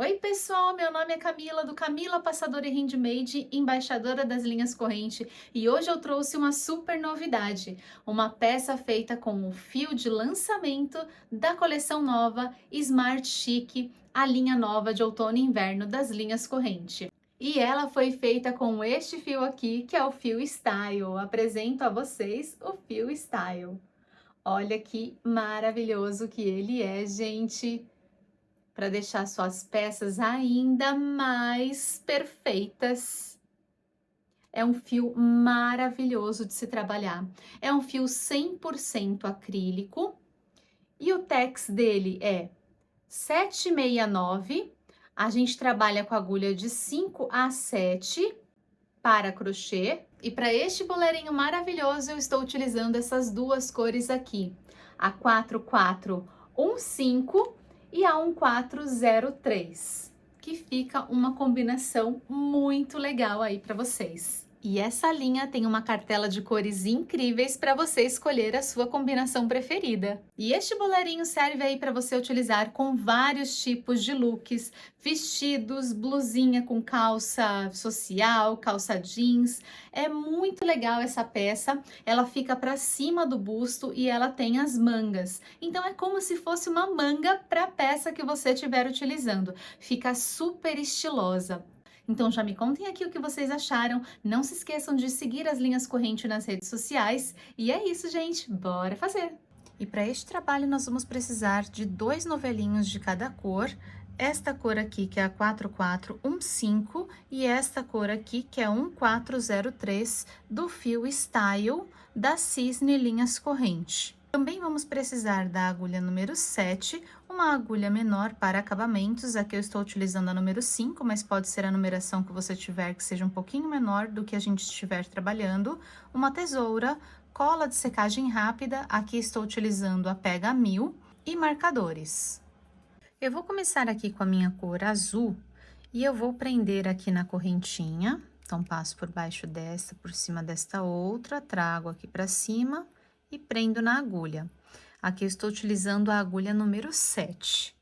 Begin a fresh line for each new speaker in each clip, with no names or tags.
Oi pessoal, meu nome é Camila do Camila Passadora e Handmade, embaixadora das linhas corrente, e hoje eu trouxe uma super novidade, uma peça feita com o fio de lançamento da coleção nova Smart Chic, a linha nova de outono e inverno das linhas corrente. E ela foi feita com este fio aqui, que é o fio Style. Apresento a vocês o fio Style. Olha que maravilhoso que ele é, gente! Para deixar suas peças ainda mais perfeitas. É um fio maravilhoso de se trabalhar. É um fio 100% acrílico e o tex dele é 769. A gente trabalha com agulha de 5 a 7 para crochê. E para este bolerinho maravilhoso eu estou utilizando essas duas cores aqui, a 4415 e a 1403, que fica uma combinação muito legal aí para vocês. E essa linha tem uma cartela de cores incríveis para você escolher a sua combinação preferida. E este bolerinho serve aí para você utilizar com vários tipos de looks, vestidos, blusinha com calça social, calça jeans. É muito legal essa peça, ela fica para cima do busto e ela tem as mangas. Então é como se fosse uma manga para a peça que você estiver utilizando. Fica super estilosa. Então já me contem aqui o que vocês acharam. Não se esqueçam de seguir as linhas corrente nas redes sociais. E é isso, gente. Bora fazer! E para este trabalho nós vamos precisar de 2 novelinhos de cada cor. Esta cor aqui, que é a 4415, e esta cor aqui, que é 1403, do fio Style da Cisne Linhas Corrente. Também vamos precisar da agulha número 7, uma agulha menor para acabamentos. Aqui eu estou utilizando a número 5, mas pode ser a numeração que você tiver que seja um pouquinho menor do que a gente estiver trabalhando. Uma tesoura, cola de secagem rápida, aqui estou utilizando a Pega 1000 e marcadores. Eu vou começar aqui com a minha cor azul e eu vou prender aqui na correntinha. Então, passo por baixo desta, por cima desta outra, trago aqui para cima e prendo na agulha. Aqui eu estou utilizando a agulha número 7.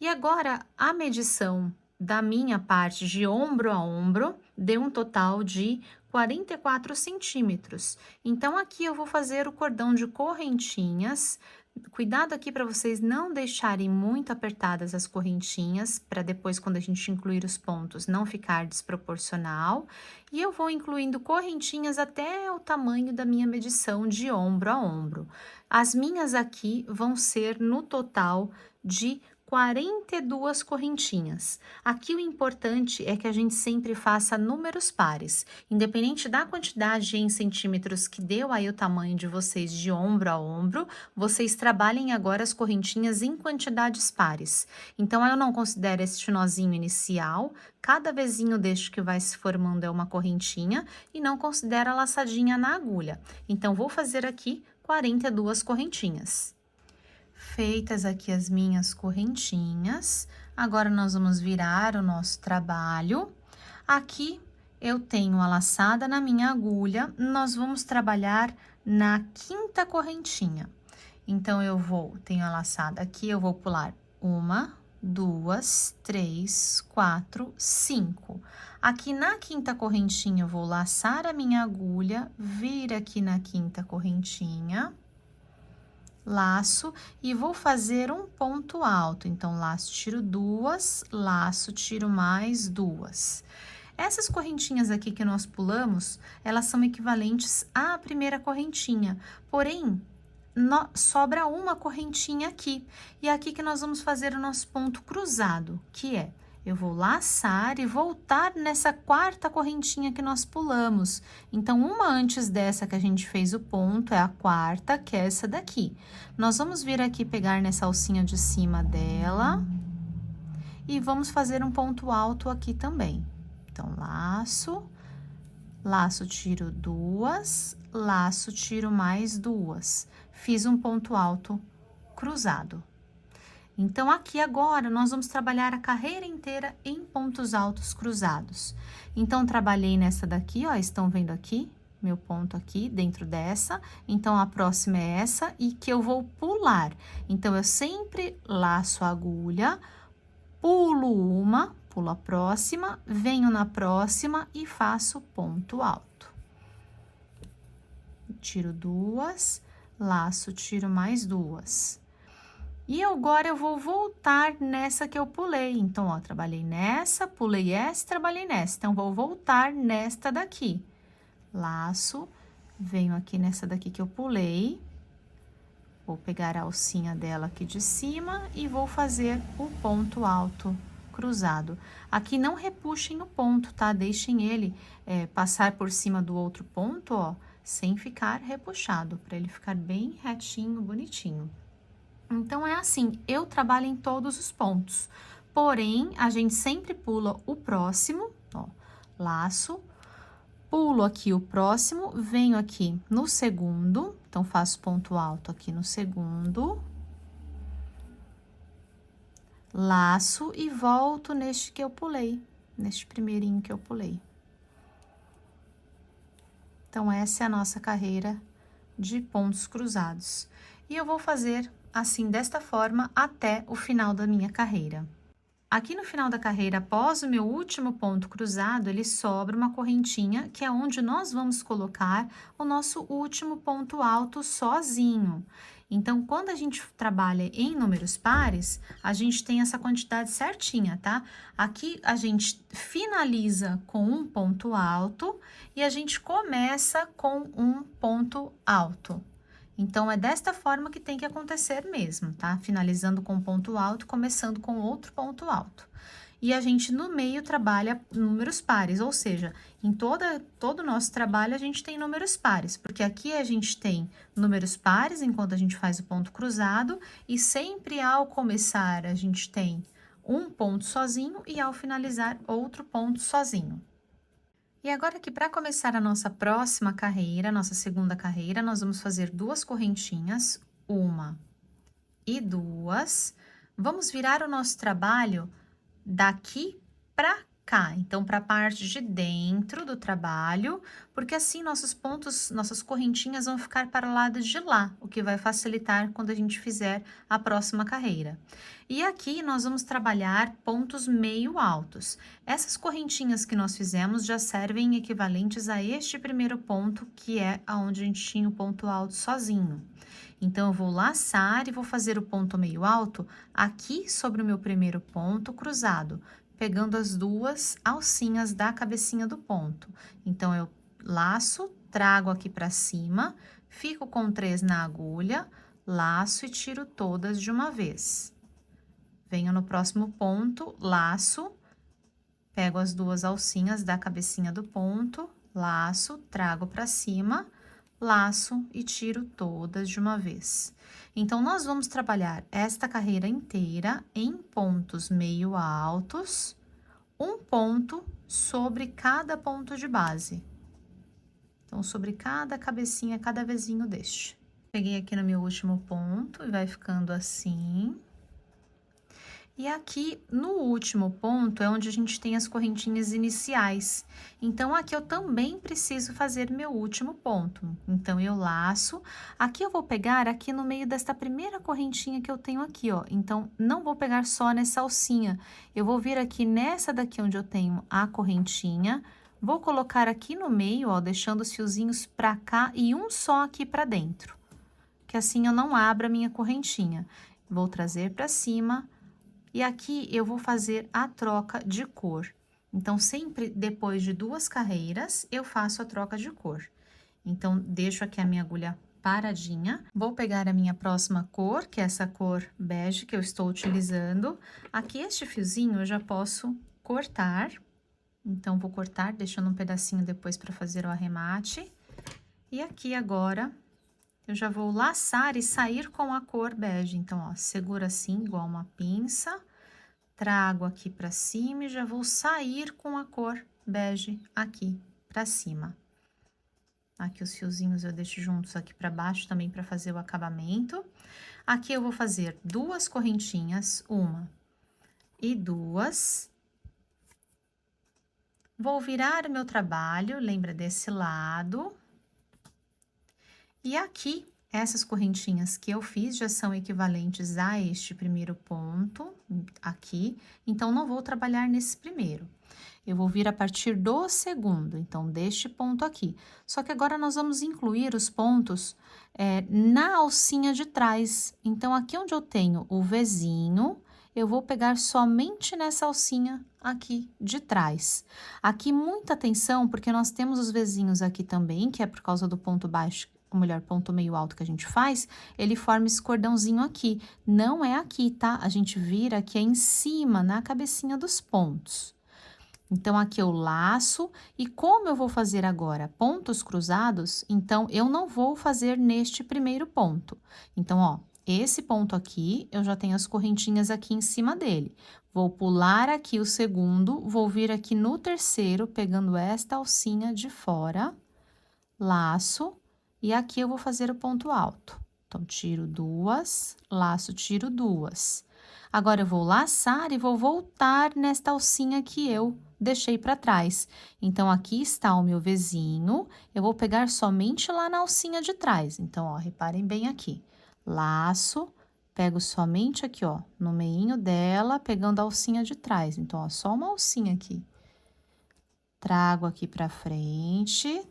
E agora, a medição da minha parte de ombro a ombro deu um total de 44 centímetros. Então, aqui eu vou fazer o cordão de correntinhas. Cuidado aqui para vocês não deixarem muito apertadas as correntinhas, para depois, quando a gente incluir os pontos, não ficar desproporcional. E eu vou incluindo correntinhas até o tamanho da minha medição de ombro a ombro. As minhas aqui vão ser no total de 42 correntinhas. Aqui o importante é que a gente sempre faça números pares. Independente da quantidade em centímetros que deu aí o tamanho de vocês de ombro a ombro, vocês trabalhem agora as correntinhas em quantidades pares. Então, eu não considero este nozinho inicial, cada vezinho deste que vai se formando é uma correntinha, e não considero a laçadinha na agulha. Então, vou fazer aqui 42 correntinhas. Feitas aqui as minhas correntinhas, agora nós vamos virar o nosso trabalho. Aqui eu tenho a laçada na minha agulha, nós vamos trabalhar na 5ª correntinha. Então, tenho a laçada aqui, eu vou pular 1, 2, 3, 4, 5. Aqui na 5ª correntinha, eu vou laçar a minha agulha, vir aqui na 5ª correntinha, laço e vou fazer um ponto alto. Então, laço, tiro 2, laço, tiro mais 2. Essas correntinhas aqui que nós pulamos, elas são equivalentes à primeira correntinha, porém, sobra uma correntinha aqui. E é aqui que nós vamos fazer o nosso ponto cruzado, que é, eu vou laçar e voltar nessa 4ª correntinha que nós pulamos. Então, uma antes dessa que a gente fez o ponto, é a 4ª, que é essa daqui. Nós vamos vir aqui pegar nessa alcinha de cima dela e vamos fazer um ponto alto aqui também. Então, laço, laço, tiro 2, laço, tiro mais 2. Fiz um ponto alto cruzado. Então, aqui agora, nós vamos trabalhar a carreira inteira em pontos altos cruzados. Então, trabalhei nessa daqui, ó, estão vendo aqui? Meu ponto aqui, dentro dessa. Então, a próxima é essa e que eu vou pular. Então, eu sempre laço a agulha, pulo uma, pulo a próxima, venho na próxima e faço ponto alto. Tiro duas, laço, tiro mais duas. E agora eu vou voltar nessa que eu pulei. Então, ó, trabalhei nessa, pulei essa, trabalhei nessa. Então, vou voltar nesta daqui. Laço, venho aqui nessa daqui que eu pulei. Vou pegar a alcinha dela aqui de cima e vou fazer o ponto alto cruzado. Aqui não repuxem o ponto, tá? Deixem ele passar por cima do outro ponto, ó, sem ficar repuxado, para ele ficar bem retinho, bonitinho. Então, é assim, eu trabalho em todos os pontos, porém, a gente sempre pula o próximo, ó, laço, pulo aqui o próximo, venho aqui no segundo, então, faço ponto alto aqui no segundo, laço e volto neste que eu pulei, neste primeirinho que eu pulei. Então, essa é a nossa carreira de pontos cruzados. E eu vou fazer assim, desta forma, até o final da minha carreira. Aqui no final da carreira, após o meu último ponto cruzado, ele sobra uma correntinha, que é onde nós vamos colocar o nosso último ponto alto sozinho. Então, quando a gente trabalha em números pares, a gente tem essa quantidade certinha, tá? Aqui a gente finaliza com um ponto alto e a gente começa com um ponto alto. Então, é desta forma que tem que acontecer mesmo, tá? Finalizando com ponto alto, começando com outro ponto alto. E a gente, no meio, trabalha números pares, ou seja, em todo o nosso trabalho, a gente tem números pares, porque aqui a gente tem números pares enquanto a gente faz o ponto cruzado, e sempre ao começar, a gente tem um ponto sozinho e ao finalizar, outro ponto sozinho. E agora aqui, para começar a nossa próxima carreira, nossa segunda carreira, nós vamos fazer duas correntinhas, uma e duas. Vamos virar o nosso trabalho daqui para cá, então, para a parte de dentro do trabalho, porque assim nossos pontos, nossas correntinhas vão ficar para o lado de lá, o que vai facilitar quando a gente fizer a próxima carreira. E aqui nós vamos trabalhar pontos meio altos. Essas correntinhas que nós fizemos já servem equivalentes a este primeiro ponto, que é aonde a gente tinha o ponto alto sozinho. Então, eu vou laçar e vou fazer o ponto meio alto aqui sobre o meu primeiro ponto cruzado, pegando as duas alcinhas da cabecinha do ponto. Então, eu laço, trago aqui para cima, fico com 3 na agulha, laço e tiro todas de uma vez. Venho no próximo ponto, laço, pego as duas alcinhas da cabecinha do ponto, laço, trago para cima, laço e tiro todas de uma vez. Então, nós vamos trabalhar esta carreira inteira em pontos meio altos, um ponto sobre cada ponto de base. Então, sobre cada cabecinha, cada vezinho deste. Peguei aqui no meu último ponto e vai ficando assim. E aqui, no último ponto, é onde a gente tem as correntinhas iniciais. Então, aqui eu também preciso fazer meu último ponto. Então, eu laço. Aqui eu vou pegar aqui no meio desta primeira correntinha que eu tenho aqui, ó. Então, não vou pegar só nessa alcinha. Eu vou vir aqui nessa daqui onde eu tenho a correntinha. Vou colocar aqui no meio, ó, deixando os fiozinhos pra cá e um só aqui pra dentro. Que assim eu não abro a minha correntinha. Vou trazer pra cima. E aqui eu vou fazer a troca de cor. Então, sempre depois de duas carreiras, eu faço a troca de cor. Então, deixo aqui a minha agulha paradinha. Vou pegar a minha próxima cor, que é essa cor bege que eu estou utilizando. Aqui, este fiozinho eu já posso cortar. Então, vou cortar, deixando um pedacinho depois para fazer o arremate. E aqui agora, eu já vou laçar e sair com a cor bege. Então, ó, segura assim, igual uma pinça, trago aqui pra cima e já vou sair com a cor bege aqui pra cima. Aqui os fiozinhos eu deixo juntos aqui pra baixo também pra fazer o acabamento. Aqui eu vou fazer duas correntinhas, uma e duas. Vou virar o meu trabalho, lembra desse lado. E aqui, Essas correntinhas que eu fiz já são equivalentes a este primeiro ponto aqui, então não vou trabalhar nesse primeiro. Eu vou vir a partir do segundo, então deste ponto aqui. Só que agora nós vamos incluir os pontos na alcinha de trás. Então, aqui onde eu tenho o Vzinho, eu vou pegar somente nessa alcinha aqui de trás. Aqui, muita atenção, porque nós temos os Vzinhos aqui também, que é por causa do ponto baixo, ou melhor, ponto meio alto que a gente faz, ele forma esse cordãozinho aqui. Não é aqui, tá? A gente vira aqui em cima, na cabecinha dos pontos. Então, aqui eu laço, e como eu vou fazer agora pontos cruzados, então, eu não vou fazer neste primeiro ponto. Então, ó, esse ponto aqui, eu já tenho as correntinhas aqui em cima dele. Vou pular aqui o segundo, vou vir aqui no terceiro, pegando esta alcinha de fora, laço, e aqui eu vou fazer o ponto alto. Então, tiro duas, laço, tiro duas. Agora, eu vou laçar e vou voltar nesta alcinha que eu deixei para trás. Então, aqui está o meu Vzinho, eu vou pegar somente lá na alcinha de trás. Então, ó, reparem bem aqui. Laço, pego somente aqui, ó, no meinho dela, pegando a alcinha de trás. Então, ó, só uma alcinha aqui. Trago aqui para frente,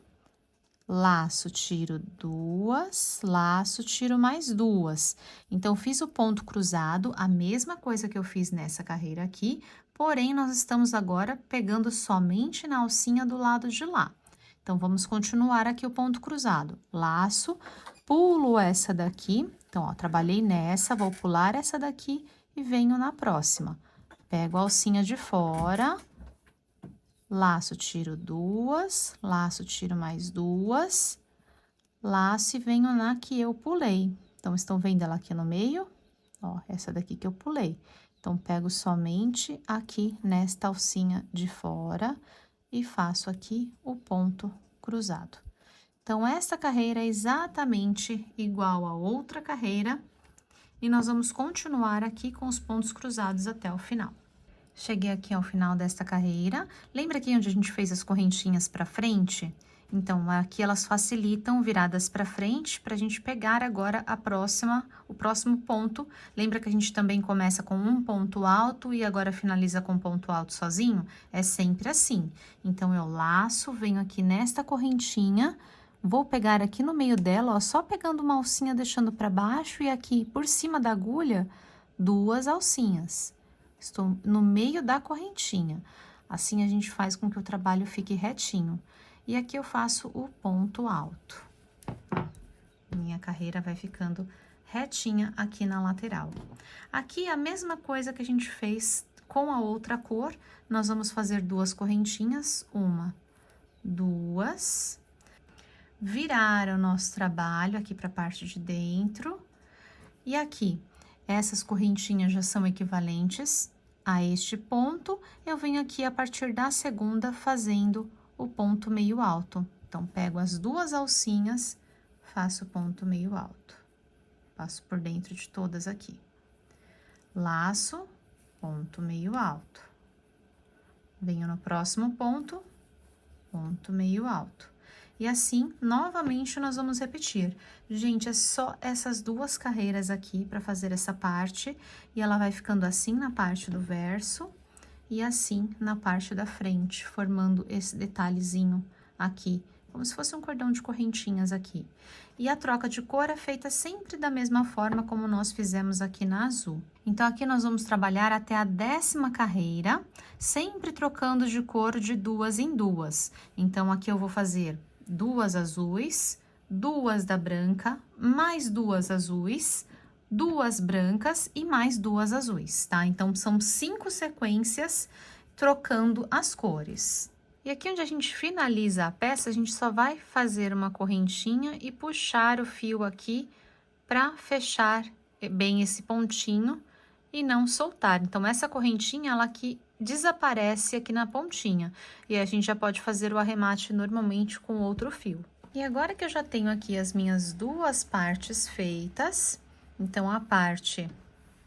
laço, tiro duas, laço, tiro mais duas. Então, fiz o ponto cruzado, a mesma coisa que eu fiz nessa carreira aqui, porém, nós estamos agora pegando somente na alcinha do lado de lá. Então, vamos continuar aqui o ponto cruzado. Laço, pulo essa daqui, então, ó, trabalhei nessa, vou pular essa daqui e venho na próxima. Pego a alcinha de fora, laço, tiro duas, laço, tiro mais duas, laço e venho na que eu pulei. Então, estão vendo ela aqui no meio? Ó, essa daqui que eu pulei. Então, pego somente aqui nesta alcinha de fora e faço aqui o ponto cruzado. Então, essa carreira é exatamente igual a outra carreira e nós vamos continuar aqui com os pontos cruzados até o final. Cheguei aqui ao final desta carreira. Lembra aqui onde a gente fez as correntinhas para frente? Então, aqui elas facilitam viradas para frente, para a gente pegar agora o próximo ponto. Lembra que a gente também começa com um ponto alto e agora finaliza com ponto alto sozinho? É sempre assim. Então, eu laço, venho aqui nesta correntinha, vou pegar aqui no meio dela, ó, só pegando uma alcinha, deixando para baixo, e aqui por cima da agulha, duas alcinhas. Estou no meio da correntinha. Assim, a gente faz com que o trabalho fique retinho. E aqui eu faço o ponto alto. Minha carreira vai ficando retinha aqui na lateral. Aqui, a mesma coisa que a gente fez com a outra cor, nós vamos fazer duas correntinhas, uma, duas, virar o nosso trabalho aqui para a parte de dentro. E aqui, essas correntinhas já são equivalentes a este ponto, eu venho aqui a partir da segunda fazendo o ponto meio alto. Então, pego as duas alcinhas, faço o ponto meio alto. Passo por dentro de todas aqui. Laço, ponto meio alto. Venho no próximo ponto, ponto meio alto. E assim, novamente, nós vamos repetir. Gente, é só essas duas carreiras aqui para fazer essa parte, e ela vai ficando assim na parte do verso e assim na parte da frente, formando esse detalhezinho aqui, como se fosse um cordão de correntinhas aqui. E a troca de cor é feita sempre da mesma forma como nós fizemos aqui na azul. Então, aqui nós vamos trabalhar até a 10ª carreira, sempre trocando de cor de duas em duas. Então, aqui eu vou fazer duas azuis, duas da branca, mais duas azuis, duas brancas e mais duas azuis, tá? Então, são 5 sequências trocando as cores. E aqui onde a gente finaliza a peça, a gente só vai fazer uma correntinha e puxar o fio aqui para fechar bem esse pontinho e não soltar. Então, essa correntinha, ela aqui desaparece aqui na pontinha. E a gente já pode fazer o arremate normalmente com outro fio. E agora que eu já tenho aqui as minhas duas partes feitas, então, a parte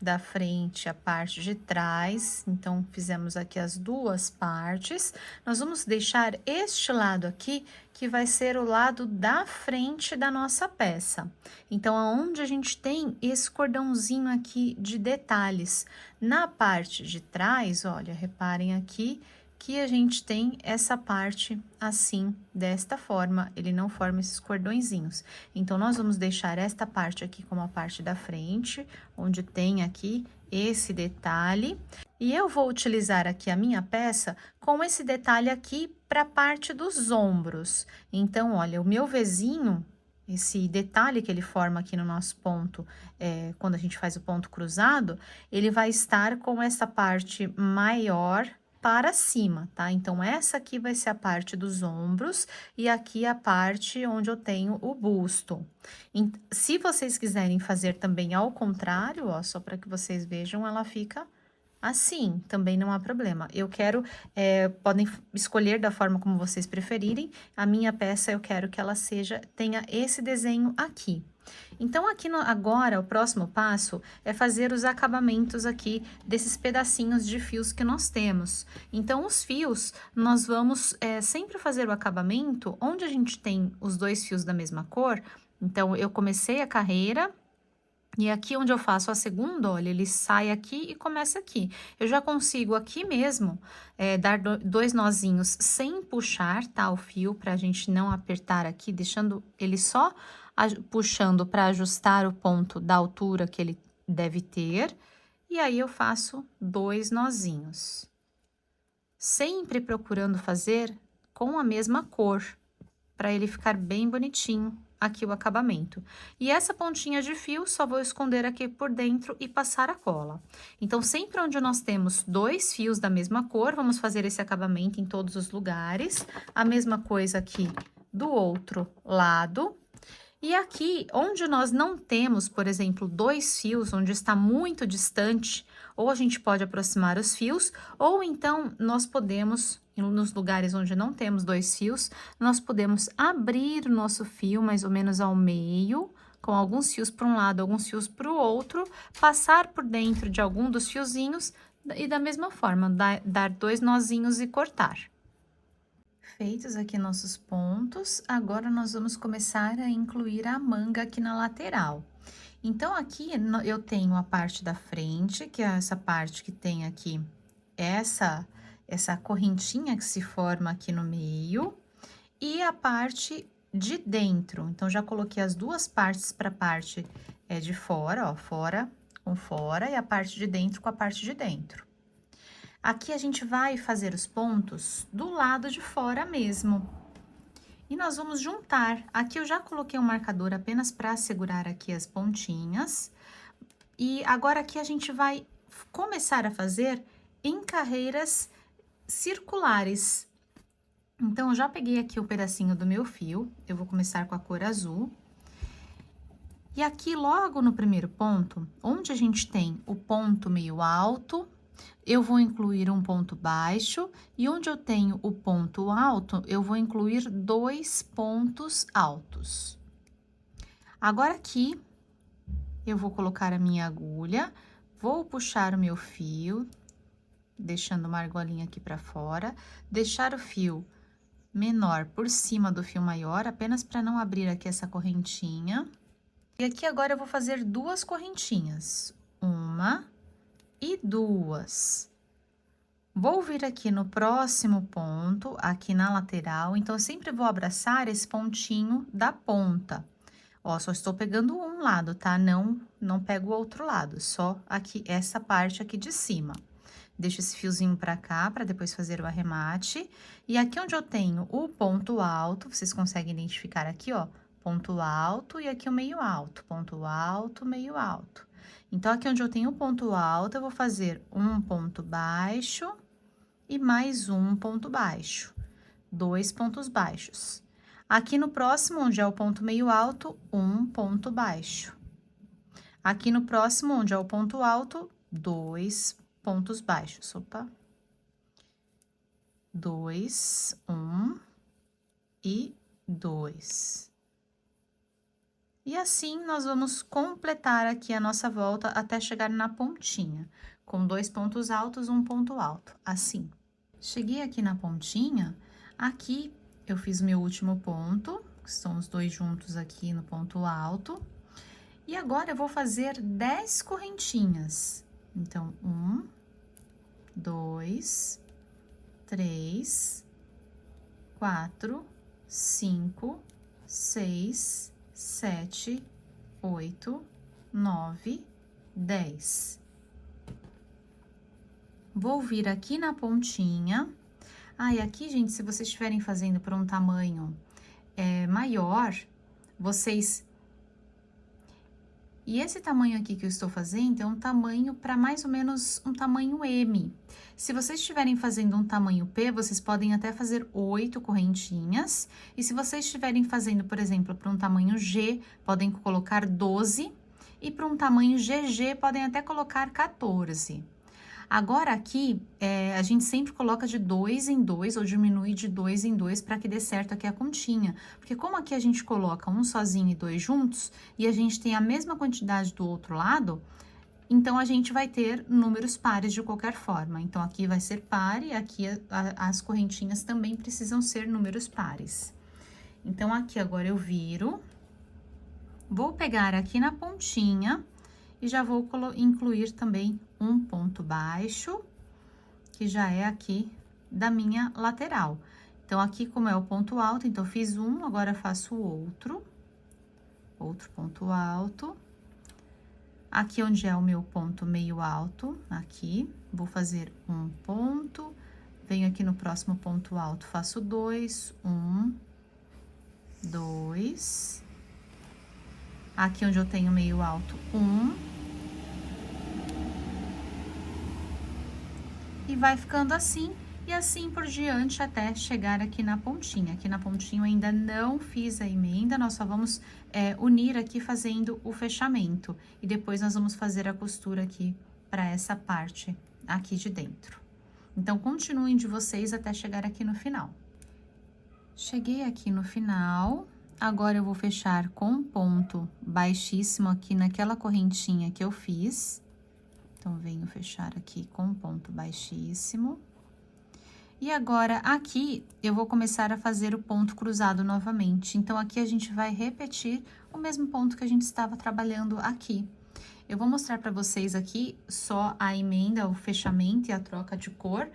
da frente, a parte de trás. Então, fizemos aqui as duas partes. Nós vamos deixar este lado aqui, que vai ser o lado da frente da nossa peça. Então, aonde a gente tem esse cordãozinho aqui de detalhes. Na parte de trás, olha, reparem aqui, que a gente tem essa parte assim, desta forma, ele não forma esses cordõezinhos. Então, nós vamos deixar esta parte aqui como a parte da frente, onde tem aqui esse detalhe. E eu vou utilizar aqui a minha peça com esse detalhe aqui para a parte dos ombros. Então, olha, o meu Vzinho, esse detalhe que ele forma aqui no nosso ponto, quando a gente faz o ponto cruzado, ele vai estar com essa parte maior para cima, tá? Então, essa aqui vai ser a parte dos ombros e aqui a parte onde eu tenho o busto. Se vocês quiserem fazer também ao contrário, ó, só para que vocês vejam, ela fica assim, também não há problema. Eu quero, podem escolher da forma como vocês preferirem. A minha peça, eu quero que ela tenha esse desenho aqui. Então, aqui agora, o próximo passo é fazer os acabamentos aqui desses pedacinhos de fios que nós temos. Então, os fios, nós vamos sempre fazer o acabamento onde a gente tem os dois fios da mesma cor. Então, eu comecei a carreira. E aqui onde eu faço a segunda, olha, ele sai aqui e começa aqui. Eu já consigo aqui mesmo dar dois nozinhos sem puxar, tá? O fio, pra gente não apertar aqui, deixando ele só puxando para ajustar o ponto da altura que ele deve ter. E aí, eu faço dois nozinhos. Sempre procurando fazer com a mesma cor, para ele ficar bem bonitinho aqui o acabamento. E essa pontinha de fio, só vou esconder aqui por dentro e passar a cola. Então, sempre onde nós temos dois fios da mesma cor, vamos fazer esse acabamento em todos os lugares. A mesma coisa aqui do outro lado. E aqui, onde nós não temos, por exemplo, dois fios, onde está muito distante, ou a gente pode aproximar os fios, ou então nós podemos, nos lugares onde não temos dois fios, nós podemos abrir o nosso fio mais ou menos ao meio, com alguns fios para um lado, alguns fios para o outro, passar por dentro de algum dos fiozinhos e da mesma forma, dar dois nozinhos e cortar. Feitos aqui nossos pontos, agora nós vamos começar a incluir a manga aqui na lateral. Então, aqui eu tenho a parte da frente, que é essa parte que tem aqui essa correntinha que se forma aqui no meio, e a parte de dentro. Então, já coloquei as duas partes para a parte de fora, ó, fora com fora, e a parte de dentro com a parte de dentro. Aqui a gente vai fazer os pontos do lado de fora mesmo. E nós vamos juntar. Aqui eu já coloquei um marcador apenas para segurar aqui as pontinhas. E agora aqui a gente vai começar a fazer em carreiras circulares. Então, eu já peguei aqui o pedacinho do meu fio, eu vou começar com a cor azul. E aqui, logo no primeiro ponto, onde a gente tem o ponto meio alto, eu vou incluir um ponto baixo, e onde eu tenho o ponto alto, eu vou incluir dois pontos altos. Agora, aqui, eu vou colocar a minha agulha, vou puxar o meu fio, deixando uma argolinha aqui pra fora, deixar o fio menor por cima do fio maior, apenas para não abrir aqui essa correntinha. E aqui agora eu vou fazer duas correntinhas, uma e duas. Vou vir aqui no próximo ponto, aqui na lateral, então eu sempre vou abraçar esse pontinho da ponta. Ó, só estou pegando um lado, tá? Não pego o outro lado, só aqui, essa parte aqui de cima. Deixo esse fiozinho pra cá, pra depois fazer o arremate. E aqui onde eu tenho o ponto alto, vocês conseguem identificar aqui, ó, ponto alto e aqui o meio alto, ponto alto, meio alto. Então, aqui onde eu tenho o ponto alto, eu vou fazer um ponto baixo e mais um ponto baixo, dois pontos baixos. Aqui no próximo, onde é o ponto meio alto, um ponto baixo. Aqui no próximo, onde é o ponto alto, dois pontos baixos. Opa. Dois, um e dois. E assim, nós vamos completar aqui a nossa volta até chegar na pontinha, com 2 pontos altos, um ponto alto, assim. Cheguei aqui na pontinha, aqui eu fiz o meu último ponto, que são os 2 juntos aqui no ponto alto. E agora eu vou fazer 10 correntinhas. Então, 1, 2, 3, 4, 5, 6, 7, 8, 9, 10. Vou vir aqui na pontinha. Ah, e aqui, gente, se vocês estiverem fazendo por um tamanho maior, vocês... E esse tamanho aqui que eu estou fazendo é um tamanho para mais ou menos um tamanho M. Se vocês estiverem fazendo um tamanho P, vocês podem até fazer 8 correntinhas. E se vocês estiverem fazendo, por exemplo, para um tamanho G, podem colocar 12. E para um tamanho GG, podem até colocar 14. Agora aqui, a gente sempre coloca de 2 em 2 ou diminui de 2 em 2 para que dê certo aqui a continha. Porque como aqui a gente coloca um sozinho e 2 juntos, e a gente tem a mesma quantidade do outro lado, então a gente vai ter números pares de qualquer forma. Então aqui vai ser par e aqui as correntinhas também precisam ser números pares. Então aqui agora eu viro, vou pegar aqui na pontinha e já vou incluir também um ponto baixo, que já é aqui da minha lateral. Então, aqui como é o ponto alto, então, fiz um, agora faço outro ponto alto. Aqui onde é o meu ponto meio alto, aqui, vou fazer um ponto, venho aqui no próximo ponto alto, faço 2, 1, 2. Aqui onde eu tenho meio alto, 1. E vai ficando assim, e assim por diante até chegar aqui na pontinha. Aqui na pontinha eu ainda não fiz a emenda, nós só vamos unir aqui fazendo o fechamento. E depois nós vamos fazer a costura aqui para essa parte aqui de dentro. Então, continuem de vocês até chegar aqui no final. Cheguei aqui no final, agora eu vou fechar com um ponto baixíssimo aqui naquela correntinha que eu fiz. Então, venho fechar aqui com um ponto baixíssimo. E agora, aqui, eu vou começar a fazer o ponto cruzado novamente. Então, aqui a gente vai repetir o mesmo ponto que a gente estava trabalhando aqui. Eu vou mostrar para vocês aqui só a emenda, o fechamento e a troca de cor,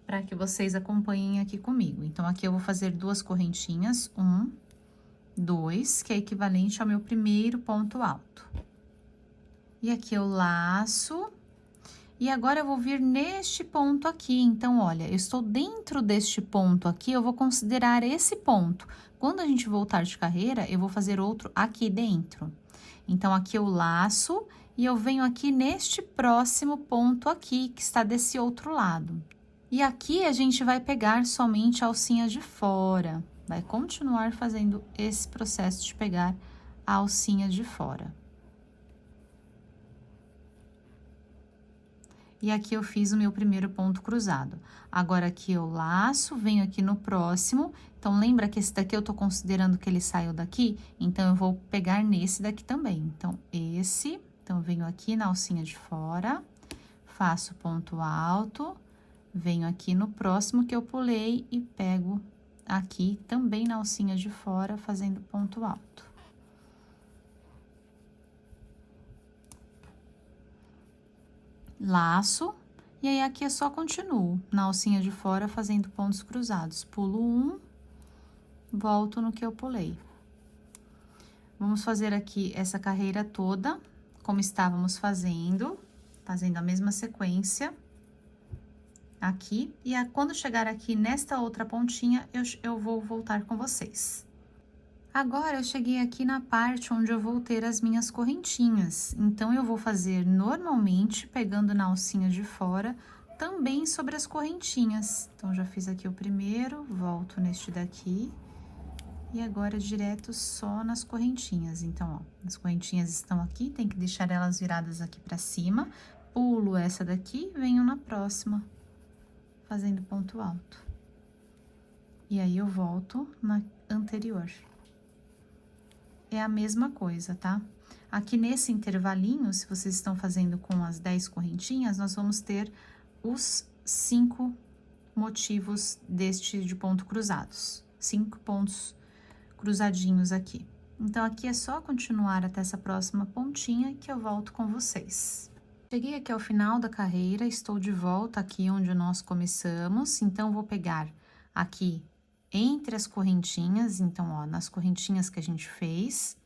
para que vocês acompanhem aqui comigo. Então, aqui eu vou fazer 2 correntinhas, 1, 2, que é equivalente ao meu primeiro ponto alto. E aqui eu laço. E agora eu vou vir neste ponto aqui. Então, olha, eu estou dentro deste ponto aqui, eu vou considerar esse ponto. Quando a gente voltar de carreira, eu vou fazer outro aqui dentro. Então, aqui eu laço e eu venho aqui neste próximo ponto aqui, que está desse outro lado. E aqui a gente vai pegar somente a alcinha de fora. Vai continuar fazendo esse processo de pegar a alcinha de fora. E aqui eu fiz o meu primeiro ponto cruzado. Agora, aqui eu laço, venho aqui no próximo. Então, lembra que esse daqui eu tô considerando que ele saiu daqui? Então, eu vou pegar nesse daqui também. Então, esse. Então, eu venho aqui na alcinha de fora, faço ponto alto, venho aqui no próximo que eu pulei e pego aqui também na alcinha de fora, fazendo ponto alto. Laço, e aí aqui eu só continuo na alcinha de fora fazendo pontos cruzados. Pulo um, volto no que eu pulei. Vamos fazer aqui essa carreira toda, como estávamos fazendo a mesma sequência aqui. E quando chegar aqui nesta outra pontinha, eu vou voltar com vocês. Agora, eu cheguei aqui na parte onde eu vou ter as minhas correntinhas. Então, eu vou fazer normalmente, pegando na alcinha de fora, também sobre as correntinhas. Então, já fiz aqui o primeiro, volto neste daqui. E agora, direto só nas correntinhas. Então, ó, as correntinhas estão aqui, tem que deixar elas viradas aqui pra cima. Pulo essa daqui, venho na próxima, fazendo ponto alto. E aí, eu volto na anterior. é a mesma coisa, tá? Aqui nesse intervalinho, se vocês estão fazendo com as 10 correntinhas, nós vamos ter os 5 motivos de ponto cruzados. 5 pontos cruzadinhos aqui. Então, aqui é só continuar até essa próxima pontinha que eu volto com vocês. Cheguei aqui ao final da carreira, estou de volta aqui onde nós começamos. Então, vou pegar aqui entre as correntinhas, então, ó, nas correntinhas que a gente fez,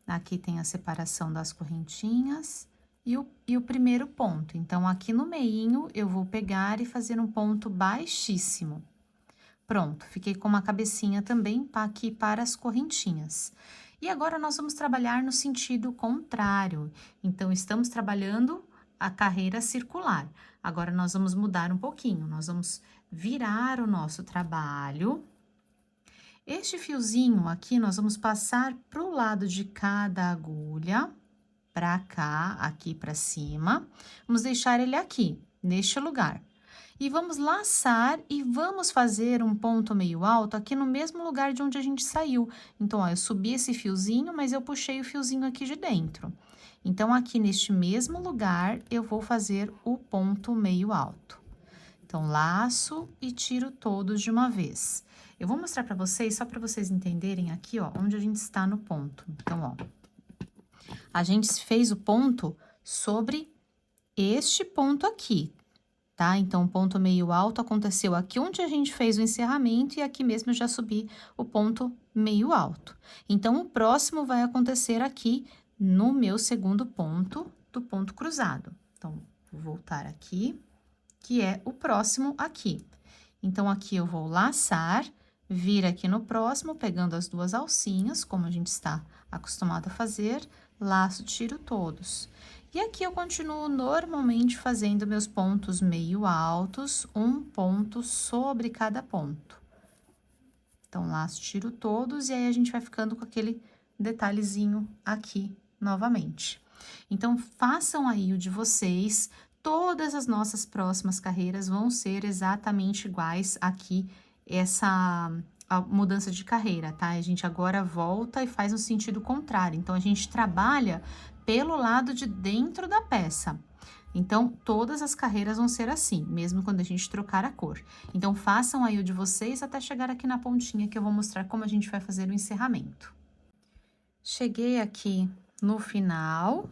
aqui tem a separação das correntinhas e o primeiro ponto. Então, aqui no meinho, eu vou pegar e fazer um ponto baixíssimo. Pronto, fiquei com uma cabecinha também aqui para as correntinhas. E agora, nós vamos trabalhar no sentido contrário. Então, estamos trabalhando a carreira circular. Agora, nós vamos mudar um pouquinho, nós vamos virar o nosso trabalho. Este fiozinho aqui, nós vamos passar para o lado de cada agulha, para cá, aqui para cima. Vamos deixar ele aqui, neste lugar. E vamos laçar e vamos fazer um ponto meio alto aqui no mesmo lugar de onde a gente saiu. Então, ó, eu subi esse fiozinho, mas eu puxei o fiozinho aqui de dentro. Então, aqui neste mesmo lugar, eu vou fazer o ponto meio alto. Então, laço e tiro todos de uma vez. Eu vou mostrar pra vocês, só pra vocês entenderem aqui, ó, onde a gente está no ponto. Então, ó, a gente fez o ponto sobre este ponto aqui, tá? Então, o ponto meio alto aconteceu aqui onde a gente fez o encerramento e aqui mesmo eu já subi o ponto meio alto. Então, o próximo vai acontecer aqui no meu segundo ponto do ponto cruzado. Então, vou voltar aqui, que é o próximo aqui. Então, aqui eu vou laçar, vir aqui no próximo, pegando as duas alcinhas, como a gente está acostumado a fazer, laço, tiro todos. E aqui eu continuo normalmente fazendo meus pontos meio altos, um ponto sobre cada ponto. Então, laço, tiro todos, e aí a gente vai ficando com aquele detalhezinho aqui novamente. Então, façam aí o de vocês, todas as nossas próximas carreiras vão ser exatamente iguais aqui, a mudança de carreira, tá? A gente agora volta e faz no sentido contrário. Então, a gente trabalha pelo lado de dentro da peça. Então, todas as carreiras vão ser assim, mesmo quando a gente trocar a cor. Então, façam aí o de vocês até chegar aqui na pontinha que eu vou mostrar como a gente vai fazer o encerramento. Cheguei aqui no final.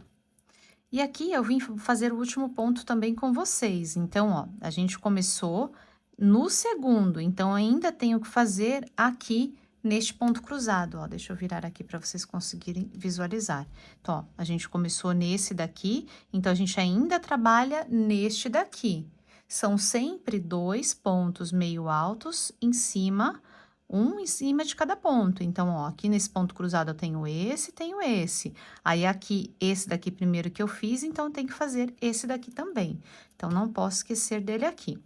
E aqui eu vim fazer o último ponto também com vocês. Então, ó, a gente começou no segundo, então ainda tenho que fazer aqui neste ponto cruzado, ó. Deixa eu virar aqui para vocês conseguirem visualizar. Então, ó, a gente começou nesse daqui, então a gente ainda trabalha neste daqui. São sempre 2 pontos meio altos em cima, um em cima de cada ponto. Então, ó, aqui nesse ponto cruzado eu tenho esse, tenho esse. Aí, aqui, esse daqui primeiro que eu fiz, então, eu tenho que fazer esse daqui também. Então, não posso esquecer dele aqui.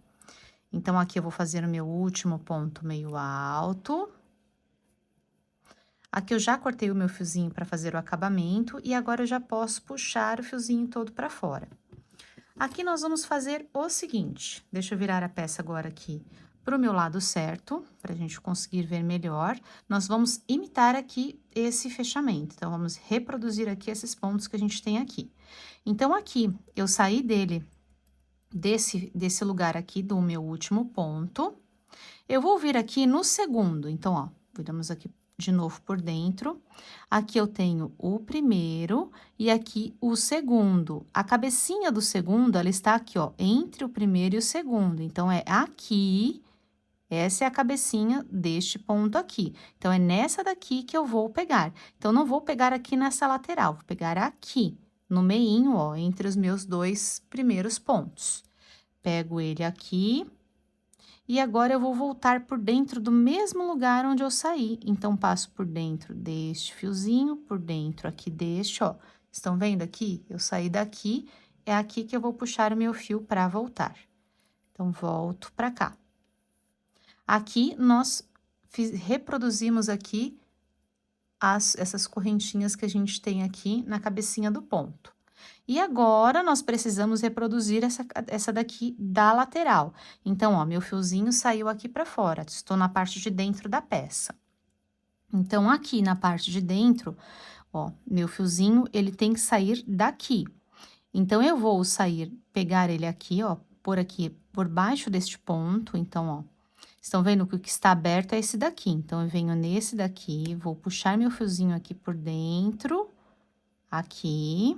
Então, aqui eu vou fazer o meu último ponto meio alto. Aqui eu já cortei o meu fiozinho para fazer o acabamento e agora eu já posso puxar o fiozinho todo para fora. Aqui nós vamos fazer o seguinte, deixa eu virar a peça agora aqui para o meu lado certo, para a gente conseguir ver melhor. Nós vamos imitar aqui esse fechamento, então, vamos reproduzir aqui esses pontos que a gente tem aqui. Então, aqui, eu saí desse lugar aqui do meu último ponto, eu vou vir aqui no segundo, então, ó, viramos aqui de novo por dentro. Aqui eu tenho o primeiro e aqui o segundo. A cabecinha do segundo, ela está aqui, ó, entre o primeiro e o segundo. Então, é aqui, essa é a cabecinha deste ponto aqui. Então, é nessa daqui que eu vou pegar. Então, não vou pegar aqui nessa lateral, vou pegar aqui, no meinho, ó, entre os meus 2 primeiros pontos. Pego ele aqui. E agora, eu vou voltar por dentro do mesmo lugar onde eu saí. Então, passo por dentro deste fiozinho, por dentro aqui deste, ó. Estão vendo aqui? Eu saí daqui, é aqui que eu vou puxar o meu fio para voltar. Então, volto para cá. Aqui, nós reproduzimos aqui essas correntinhas que a gente tem aqui na cabecinha do ponto. E agora, nós precisamos reproduzir essa daqui da lateral. Então, ó, meu fiozinho saiu aqui para fora, estou na parte de dentro da peça. Então, aqui na parte de dentro, ó, meu fiozinho, ele tem que sair daqui. Então, eu vou pegar ele aqui, ó, por aqui, por baixo deste ponto. Então, ó, estão vendo que o que está aberto é esse daqui. Então, eu venho nesse daqui, vou puxar meu fiozinho aqui por dentro, aqui.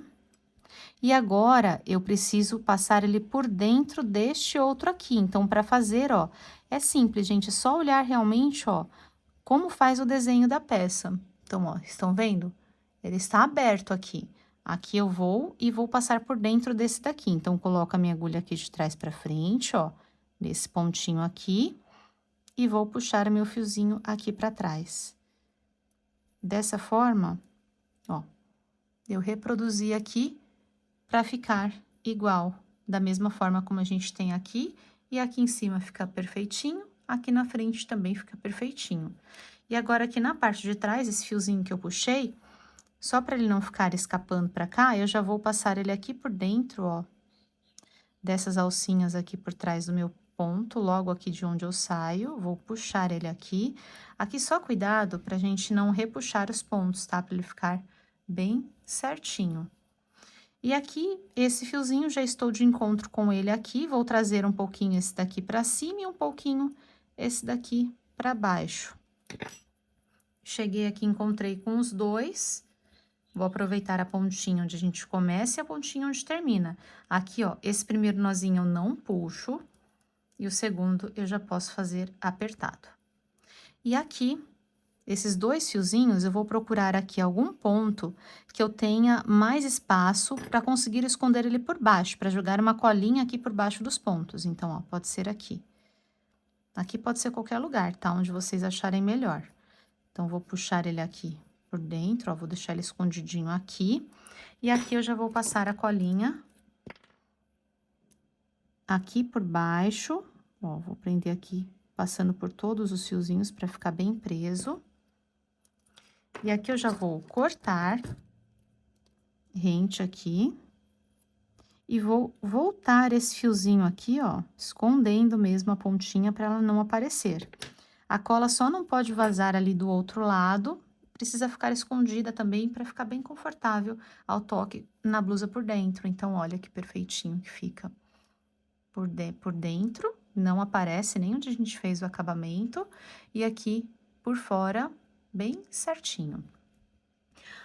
E agora, eu preciso passar ele por dentro deste outro aqui. Então, para fazer, ó, é simples, gente, é só olhar realmente, ó, como faz o desenho da peça. Então, ó, estão vendo? Ele está aberto aqui. Aqui eu vou e vou passar por dentro desse daqui. Então, coloco a minha agulha aqui de trás para frente, ó, nesse pontinho aqui, e vou puxar o meu fiozinho aqui para trás. Dessa forma, ó, eu reproduzi aqui para ficar igual, da mesma forma como a gente tem aqui, e aqui em cima fica perfeitinho, aqui na frente também fica perfeitinho. E agora, aqui na parte de trás, esse fiozinho que eu puxei, só para ele não ficar escapando para cá, eu já vou passar ele aqui por dentro, ó, dessas alcinhas aqui por trás do meu ponto, logo aqui de onde eu saio, vou puxar ele aqui. Aqui só cuidado pra gente não repuxar os pontos, tá? Pra ele ficar bem certinho. E aqui, esse fiozinho, já estou de encontro com ele aqui, vou trazer um pouquinho esse daqui pra cima e um pouquinho esse daqui pra baixo. Cheguei aqui, encontrei com os dois. Vou aproveitar a pontinha onde a gente começa e a pontinha onde termina. Aqui, ó, esse primeiro nozinho eu não puxo, e o segundo eu já posso fazer apertado. E aqui, esses dois fiozinhos, eu vou procurar aqui algum ponto que eu tenha mais espaço para conseguir esconder ele por baixo, para jogar uma colinha aqui por baixo dos pontos. Então, ó, pode ser aqui. Aqui pode ser qualquer lugar, tá? Onde vocês acharem melhor. Então, vou puxar ele aqui por dentro, ó, vou deixar ele escondidinho aqui. E aqui eu já vou passar a colinha aqui por baixo, ó, vou prender aqui, passando por todos os fiozinhos para ficar bem preso. E aqui eu já vou cortar rente aqui. E vou voltar esse fiozinho aqui, ó, escondendo mesmo a pontinha para ela não aparecer. A cola só não pode vazar ali do outro lado, precisa ficar escondida também para ficar bem confortável ao toque na blusa por dentro. Então, olha que perfeitinho que fica por dentro, não aparece nem onde a gente fez o acabamento, e aqui por fora, bem certinho.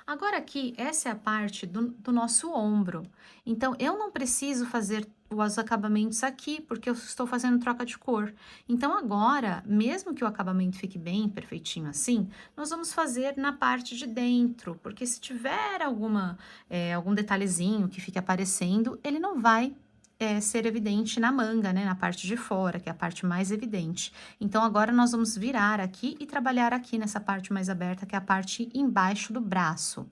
Agora aqui, essa é a parte do nosso ombro. Então, eu não preciso fazer os acabamentos aqui, porque eu estou fazendo troca de cor. Então, agora, mesmo que o acabamento fique bem perfeitinho assim, nós vamos fazer na parte de dentro, porque se tiver algum detalhezinho que fique aparecendo, ele não vai ser evidente na manga, né, na parte de fora, que é a parte mais evidente. Então, agora nós vamos virar aqui e trabalhar aqui nessa parte mais aberta, que é a parte embaixo do braço.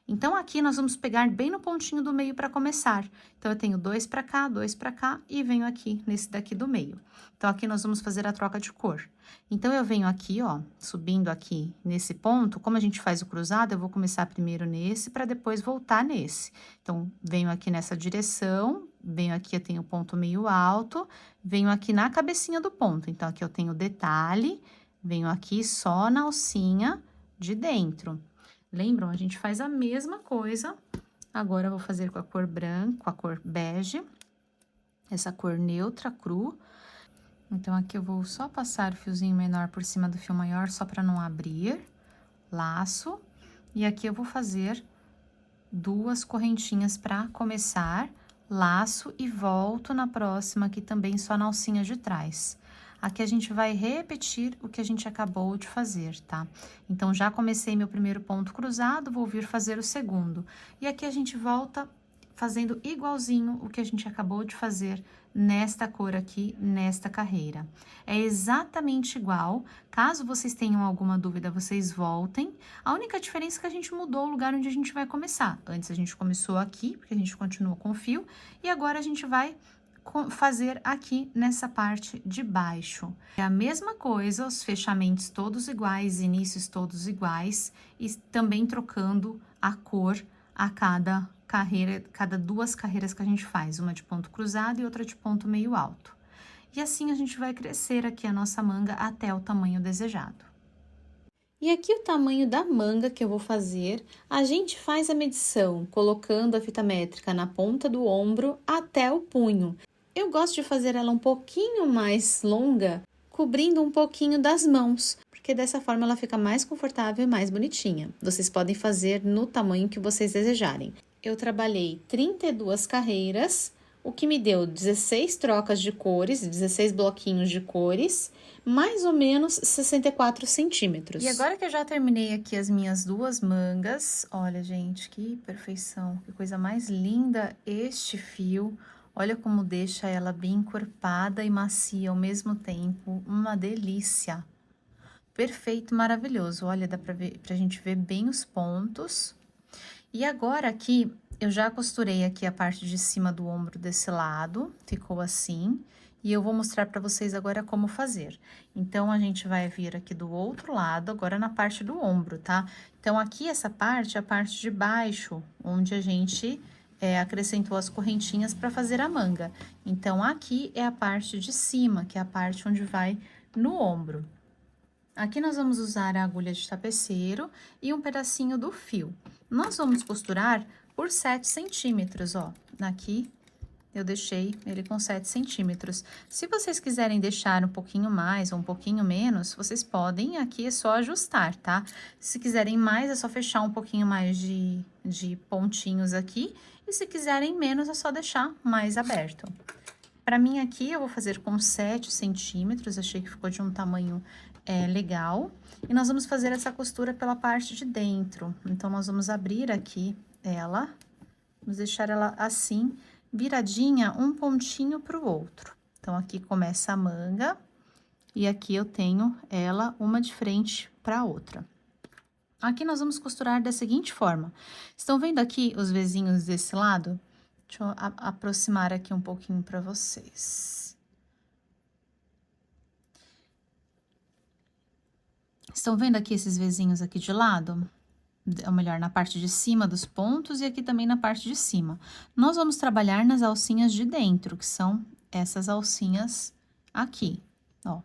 Então, aqui nós vamos pegar bem no pontinho do meio para começar. Então, eu tenho dois para cá e venho aqui nesse daqui do meio. Então, aqui nós vamos fazer a troca de cor. Então, eu venho aqui, ó, subindo aqui nesse ponto, como a gente faz o cruzado, eu vou começar primeiro nesse para depois voltar nesse. Então, venho aqui nessa direção, venho aqui, eu tenho o ponto meio alto, venho aqui na cabecinha do ponto. Então, aqui eu tenho o detalhe, venho aqui só na alcinha de dentro. Lembram? A gente faz a mesma coisa. Agora, eu vou fazer com a cor branca, com a cor bege, essa cor neutra, cru. Então, aqui eu vou só passar o fiozinho menor por cima do fio maior, só para não abrir. Laço. E aqui eu vou fazer duas correntinhas para começar, laço e volto na próxima aqui também, só na alcinha de trás. Aqui a gente vai repetir o que a gente acabou de fazer, tá? Então, já comecei meu primeiro ponto cruzado, vou vir fazer o segundo. E aqui a gente volta fazendo igualzinho o que a gente acabou de fazer nesta cor aqui, nesta carreira. É exatamente igual. Caso vocês tenham alguma dúvida, vocês voltem. A única diferença é que a gente mudou o lugar onde a gente vai começar. Antes a gente começou aqui, porque a gente continuou com o fio, e agora a gente vai fazer aqui nessa parte de baixo. É a mesma coisa, os fechamentos todos iguais, inícios todos iguais, e também trocando a cor a cada carreira, cada duas carreiras que a gente faz, uma de ponto cruzado e outra de ponto meio alto. E assim a gente vai crescer aqui a nossa manga até o tamanho desejado. E aqui o tamanho da manga que eu vou fazer, a gente faz a medição colocando a fita métrica na ponta do ombro até o punho. Eu gosto de fazer ela um pouquinho mais longa, cobrindo um pouquinho das mãos, porque dessa forma ela fica mais confortável e mais bonitinha. Vocês podem fazer no tamanho que vocês desejarem. Eu trabalhei 32 carreiras, o que me deu 16 trocas de cores, 16 bloquinhos de cores, mais ou menos 64 centímetros. E agora que eu já terminei aqui as minhas duas mangas, olha, gente, que perfeição, que coisa mais linda este fio. Olha como deixa ela bem encorpada e macia ao mesmo tempo, uma delícia. Perfeito, maravilhoso. Olha, dá pra gente ver bem os pontos. E agora aqui, eu já costurei aqui a parte de cima do ombro desse lado, ficou assim. E eu vou mostrar pra vocês agora como fazer. Então, a gente vai vir aqui do outro lado, agora na parte do ombro, tá? Então, aqui essa parte é a parte de baixo, onde a gente acrescentou as correntinhas para fazer a manga. Então, aqui é a parte de cima, que é a parte onde vai no ombro. Aqui nós vamos usar a agulha de tapeceiro e um pedacinho do fio. Nós vamos costurar por 7 centímetros, ó. Aqui eu deixei ele com 7 centímetros. Se vocês quiserem deixar um pouquinho mais ou um pouquinho menos, vocês podem, aqui é só ajustar, tá? Se quiserem mais, é só fechar um pouquinho mais de pontinhos aqui. E se quiserem menos, é só deixar mais aberto. Para mim aqui, eu vou fazer com 7 centímetros, achei que ficou de um tamanho legal. E nós vamos fazer essa costura pela parte de dentro. Então, nós vamos abrir aqui ela, vamos deixar ela assim, viradinha, um pontinho para o outro. Então, aqui começa a manga, e aqui eu tenho ela uma de frente para a outra. Aqui nós vamos costurar da seguinte forma. Estão vendo aqui os vezinhos desse lado? Deixa eu aproximar aqui um pouquinho para vocês. Estão vendo aqui esses vezinhos aqui de lado? Ou melhor, na parte de cima dos pontos e aqui também na parte de cima. Nós vamos trabalhar nas alcinhas de dentro, que são essas alcinhas aqui, ó.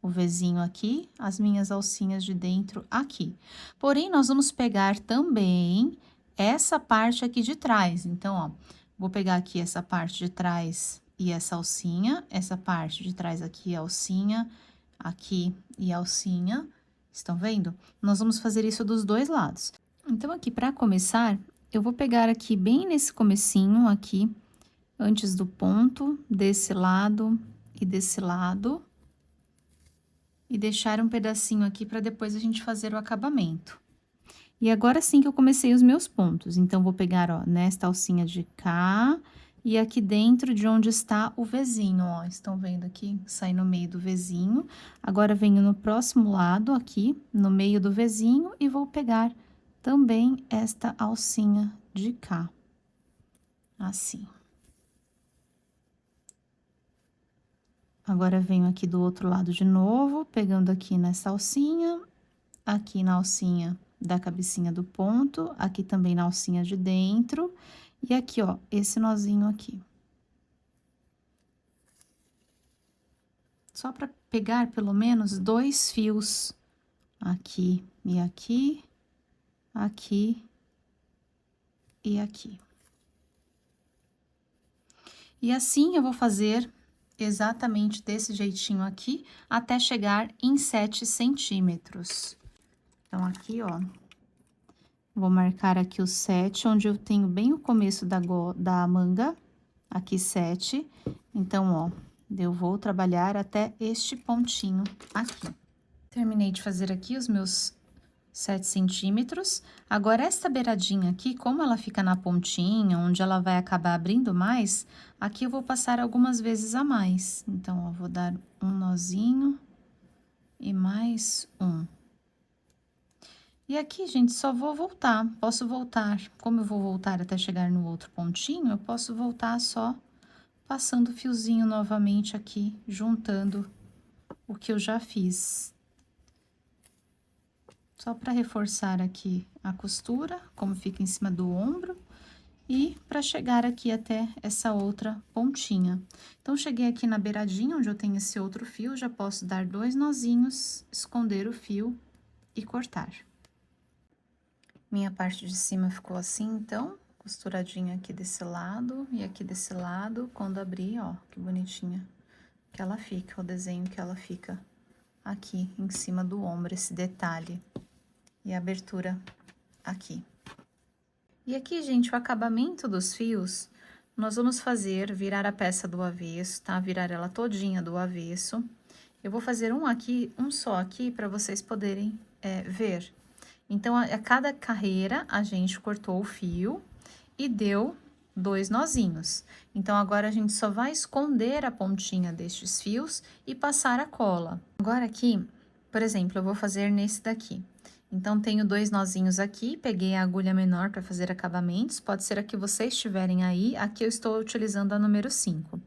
O vezinho aqui, as minhas alcinhas de dentro aqui. Porém, nós vamos pegar também essa parte aqui de trás. Então, ó, vou pegar aqui essa parte de trás e essa alcinha, essa parte de trás aqui, a alcinha, aqui e a alcinha. Estão vendo? Nós vamos fazer isso dos dois lados. Então, aqui, para começar, eu vou pegar aqui bem nesse comecinho aqui, antes do ponto, desse lado e desse lado. E deixar um pedacinho aqui para depois a gente fazer o acabamento. E agora sim que eu comecei os meus pontos. Então, vou pegar, ó, nesta alcinha de cá e aqui dentro de onde está o vezinho, ó. Estão vendo aqui? Sai no meio do vezinho. Agora, venho no próximo lado aqui, no meio do vezinho, e vou pegar também esta alcinha de cá. Assim. Agora, venho aqui do outro lado de novo, pegando aqui nessa alcinha, aqui na alcinha da cabecinha do ponto, aqui também na alcinha de dentro, e aqui, ó, esse nozinho aqui. Só para pegar pelo menos 2 fios, aqui e aqui, aqui e aqui. E assim eu vou fazer exatamente desse jeitinho aqui, até chegar em 7 centímetros. Então, aqui, ó, vou marcar aqui o 7, onde eu tenho bem o começo da manga, aqui 7. Então, ó, eu vou trabalhar até este pontinho aqui. Terminei de fazer aqui os meus 7 centímetros. Agora, essa beiradinha aqui, como ela fica na pontinha, onde ela vai acabar abrindo mais, aqui eu vou passar algumas vezes a mais. Então, ó, vou dar um nozinho e mais um. E aqui, gente, só vou voltar. Posso voltar, como eu vou voltar até chegar no outro pontinho, eu posso voltar só passando o fiozinho novamente aqui, juntando o que eu já fiz. Só para reforçar aqui a costura, como fica em cima do ombro, e para chegar aqui até essa outra pontinha. Então, cheguei aqui na beiradinha, onde eu tenho esse outro fio, já posso dar 2 nozinhos, esconder o fio e cortar. Minha parte de cima ficou assim, então, costuradinha aqui desse lado e aqui desse lado. Quando abrir, ó, que bonitinha que ela fica, o desenho que ela fica aqui em cima do ombro, esse detalhe. E a abertura aqui. E aqui, gente, o acabamento dos fios, nós vamos fazer virar a peça do avesso, tá? Virar ela todinha do avesso. Eu vou fazer um aqui, um só aqui, para vocês poderem ver. Então, a cada carreira, a gente cortou o fio e deu 2 nozinhos. Então, agora a gente só vai esconder a pontinha destes fios e passar a cola. Agora aqui, por exemplo, eu vou fazer nesse daqui. Então, tenho 2 nozinhos aqui, peguei a agulha menor para fazer acabamentos, pode ser a que vocês tiverem aí, aqui eu estou utilizando a número 5.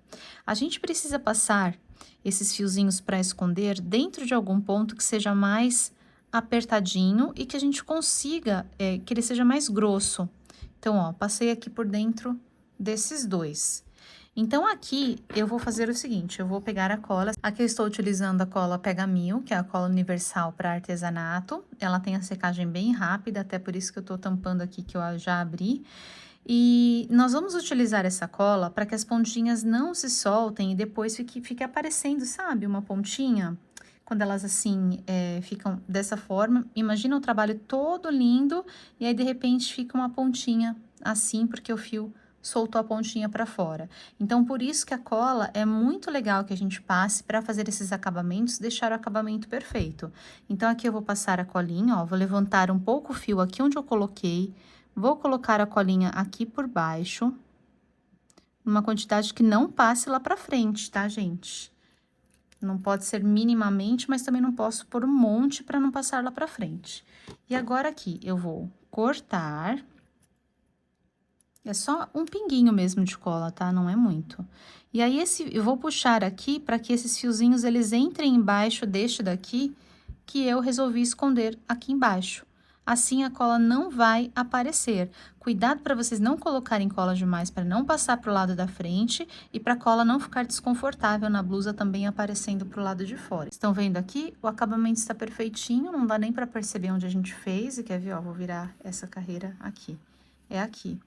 A gente precisa passar esses fiozinhos para esconder dentro de algum ponto que seja mais apertadinho e que a gente consiga, que ele seja mais grosso. Então, ó, passei aqui por dentro desses 2. Então, aqui, eu vou fazer o seguinte, eu vou pegar a cola. Aqui eu estou utilizando a cola Pega Mil, que é a cola universal para artesanato. Ela tem a secagem bem rápida, até por isso que eu tô tampando aqui, que eu já abri. E nós vamos utilizar essa cola para que as pontinhas não se soltem e depois fique aparecendo, sabe, uma pontinha. Quando elas, assim, ficam dessa forma, imagina o trabalho todo lindo e aí, de repente, fica uma pontinha assim, porque o fio soltou a pontinha para fora. Então, por isso que a cola é muito legal que a gente passe para fazer esses acabamentos, deixar o acabamento perfeito. Então, aqui eu vou passar a colinha, ó, vou levantar um pouco o fio aqui onde eu coloquei, vou colocar a colinha aqui por baixo, numa quantidade que não passe lá para frente, tá, gente? Não pode ser minimamente, mas também não posso pôr um monte para não passar lá para frente. E agora aqui, eu vou cortar. É só um pinguinho mesmo de cola, tá? Não é muito. E aí, eu vou puxar aqui para que esses fiozinhos, eles entrem embaixo deste daqui, que eu resolvi esconder aqui embaixo. Assim, a cola não vai aparecer. Cuidado para vocês não colocarem cola demais, para não passar pro lado da frente e para a cola não ficar desconfortável na blusa também aparecendo pro lado de fora. Estão vendo aqui? O acabamento está perfeitinho, não dá nem para perceber onde a gente fez. E quer ver, ó, vou virar essa carreira aqui. É aqui.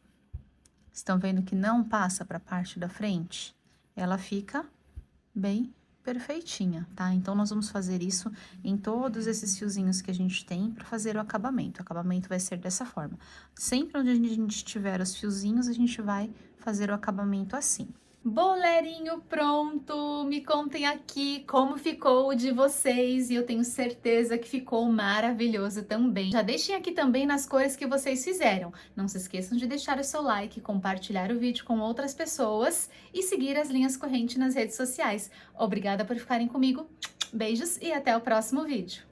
Estão vendo que não passa para a parte da frente? Ela fica bem perfeitinha, tá? Então, nós vamos fazer isso em todos esses fiozinhos que a gente tem para fazer o acabamento. O acabamento vai ser dessa forma. Sempre onde a gente tiver os fiozinhos, a gente vai fazer o acabamento assim. Bolerinho pronto! Me contem aqui como ficou o de vocês e eu tenho certeza que ficou maravilhoso também. Já deixem aqui também nas cores que vocês fizeram. Não se esqueçam de deixar o seu like, compartilhar o vídeo com outras pessoas e seguir as linhas correntes nas redes sociais. Obrigada por ficarem comigo, beijos e até o próximo vídeo!